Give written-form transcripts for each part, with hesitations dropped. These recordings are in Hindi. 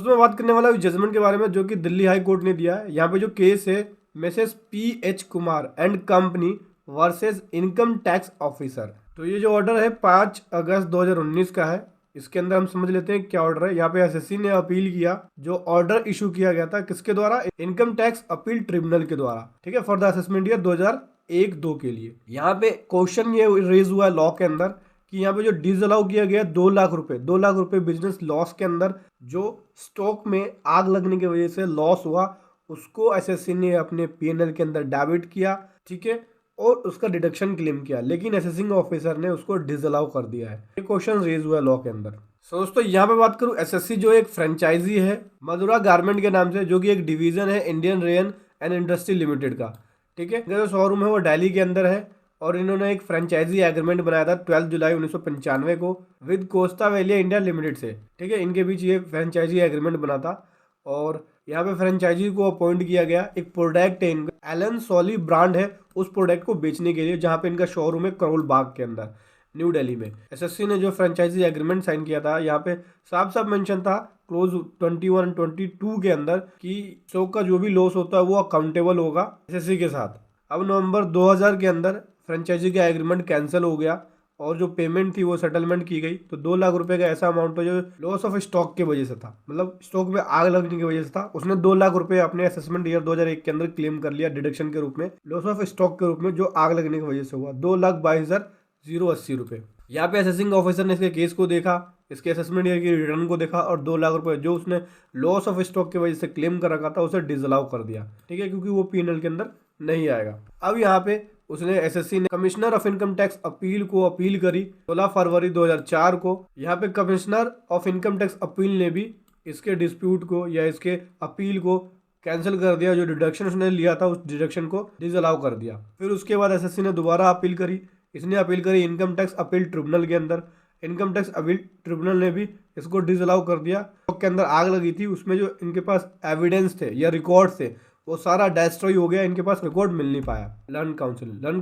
उसमें बात करने वाला जजमेंट के बारे में जो कि दिल्ली हाई कोर्ट ने दिया है। यहाँ पे जो केस है Mrs P.H. Kumar and company versus income tax officer. तो ये जो ऑर्डर है 5 अगस्त 2019 का है। इसके अंदर हम समझ लेते हैं क्या ऑर्डर है। यहाँ पे एसएससी ने अपील किया, जो ऑर्डर इशू किया गया था किसके द्वारा, इनकम टैक्स अपील ट्रिब्यूनल के द्वारा, ठीक है, फॉर द असेसमेंट ईयर 2001-2 के लिए। यहाँ पे क्वेश्चन ये रेज हुआ है लॉ के अंदर कि यहाँ पे जो डिसअलाउ किया गया 2 लाख रुपए बिजनेस लॉस के अंदर, जो स्टॉक में आग लगने की वजह से लॉस हुआ, उसको एसएससी ने अपने पीएनएल के अंदर डेबिट किया, ठीक है, और उसका डिडक्शन क्लेम किया, लेकिन असेसिंग ऑफिसर ने उसको डिसअलाउ कर दिया है। ये क्वेश्चन रेज हुआ है लॉ के अंदर। सो दोस्तों यहाँ पे बात करूँ, एसएससी जो एक फ्रेंचाइजी है मधुरा गारमेंट के नाम से, जो कि एक डिवीजन है Indian rain and industry limited का, ठीक है। जो शोरूम है वो दिल्ली के अंदर है और इन्होंने एक फ्रेंचाइजी एग्रीमेंट बनाया था 12 जुलाई 1995 को विद कोस्टा वैलिया इंडिया लिमिटेड से, ठीक है। इनके बीच ये फ्रेंचाइजी एग्रीमेंट बना था और यहाँ पे फ्रेंचाइजी को अपॉइंट किया गया। एक प्रोडक्ट है इनका, एलन सॉली ब्रांड है, उस प्रोडक्ट को बेचने के लिए, जहाँ पे इनका शोरूम है करोल बाग के अंदर न्यू दिल्ली में। एसएससी ने जो फ्रेंचाइजी एग्रीमेंट साइन किया था, यहाँ पे साफ साफ मेंशन था क्लोज 21-22 के अंदर कि स्टॉक का जो भी लॉस होता है वो अकाउंटेबल होगा एसएससी के साथ। अब नवंबर 2000 के अंदर फ्रेंचाइजी का एग्रीमेंट कैंसिल हो गया और जो पेमेंट थी वो सेटलमेंट की गई। तो 2 लाख रुपए का ऐसा अमाउंट था जो लॉस ऑफ स्टॉक की वजह से था, मतलब स्टॉक में आग लगने की वजह से था। उसने 2 लाख रुपए अपने असेसमेंट ईयर 2001 के अंदर क्लेम कर लिया डिडक्शन के रूप में, लॉस ऑफ स्टॉक के रूप में, जो आग लगने की वजह से हुआ। 2,22,080 रुपए। यहाँ पे असेसिंग ऑफिसर ने इसके केस को देखा, इसके असेसमेंट ईयर की रिटर्न को देखा और 2 लाख रुपए जो उसने लॉस ऑफ स्टॉक की वजह से क्लेम कर रखा था उसे डिसअलाउ कर दिया, ठीक है, क्योंकि वो पीएनएल के अंदर नहीं आएगा। अब यहाँ पे उसने एसएससी ने commissioner of income tax appeal को अपील करी 16 फरवरी 2004 को। यहाँ पे commissioner of income tax appeal ने भी इसके डिस्प्यूट को या इसके अपील को कैंसिल कर दिया। जो डिडक्शन उसने लिया था उस डिडक्शन को डिसअलाउ कर दिया। फिर उसके बाद एसएससी ने दोबारा अपील करी। इसने अपील करी इनकम टैक्स अपील ट्रिब्यूनल के अंदर। इनकम टैक्स अपील ट्रिब्यूनल ने भी इसको डिसअलाउ कर दिया। के अंदर आग लगी थी, उसमें जो इनके पास एविडेंस थे या रिकॉर्ड थे वो सारा डिस्ट्रॉय हो गया, इनके पास रिकॉर्ड मिल नहीं पाया। लर्न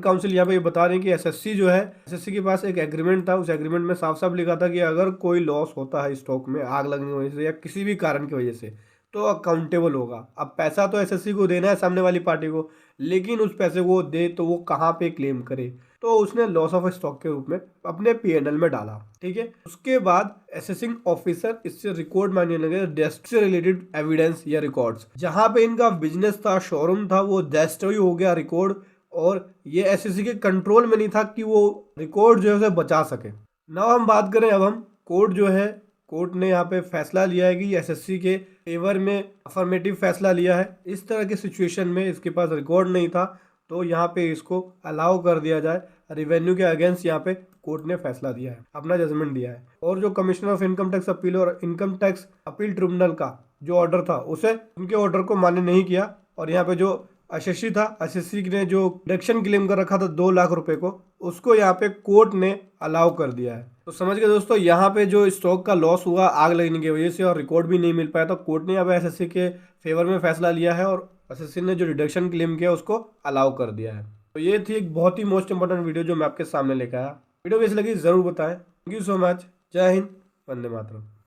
काउंसिल यहाँ पे ये बता रहे हैं कि एसएससी जो है, एसएससी के पास एक एग्रीमेंट था, उस एग्रीमेंट में साफ साफ लिखा था कि अगर कोई लॉस होता है स्टॉक में आग लगने की वजह से या किसी भी कारण की वजह से तो अकाउंटेबल होगा। अब पैसा तो एसएससी को देना है सामने वाली पार्टी को, लेकिन उस पैसे को दे तो वो कहाँ पे क्लेम करे, तो उसने लॉस ऑफ स्टॉक के रूप में अपने पीएनएल में डाला, ठीक है। उसके बाद असेसिंग ऑफिसर इससे रिकॉर्ड मांगने लगे, डेस्ट से रिलेटेड एविडेंस या रिकॉर्ड्स। जहां पे इनका बिजनेस था, शोरूम था, वो डिस्ट्रॉय हो गया रिकॉर्ड, और ये एसएससी के कंट्रोल में नहीं था कि वो रिकॉर्ड जो है उसे बचा सके। नाउ हम बात करें, अब हम कोर्ट जो है, कोर्ट ने यहाँ पे फैसला लिया है कि एसएससी के फेवर में अफर्मेटिव फैसला लिया है। इस तरह के सिचुएशन में इसके पास रिकॉर्ड नहीं था तो यहाँ पे इसको अलाउ कर दिया जाए। रेवेन्यू के अगेंस्ट यहाँ पे कोर्ट ने फैसला दिया है, अपना जजमेंट दिया है। और जो commissioner of income tax appeal और इनकम टैक्स अपील ट्रिब्यूनल का जो ऑर्डर था उसे उनके ऑर्डर को मान्य नहीं किया। और यहाँ पे जो एसएससी था, एसएससी ने जो डिडक्शन क्लेम कर रखा था 2 लाख रुपए को, उसको यहाँ पे कोर्ट ने अलाउ कर दिया है। तो समझ गए दोस्तों, यहाँ पे जो स्टॉक का लॉस हुआ आग लगने की वजह से और रिकॉर्ड भी नहीं मिल पाया, तो कोर्ट ने अब एसएससी के फेवर में फैसला लिया है और एसएससी ने जो डिडक्शन क्लेम किया उसको अलाउ कर दिया है। तो ये थी एक बहुत ही मोस्ट इंपॉर्टेंट वीडियो जो मैं आपके सामने लेकर आया। वीडियो कैसी लगी जरूर बताएं। Thank you so much. जय हिंद, वंदे मातरम।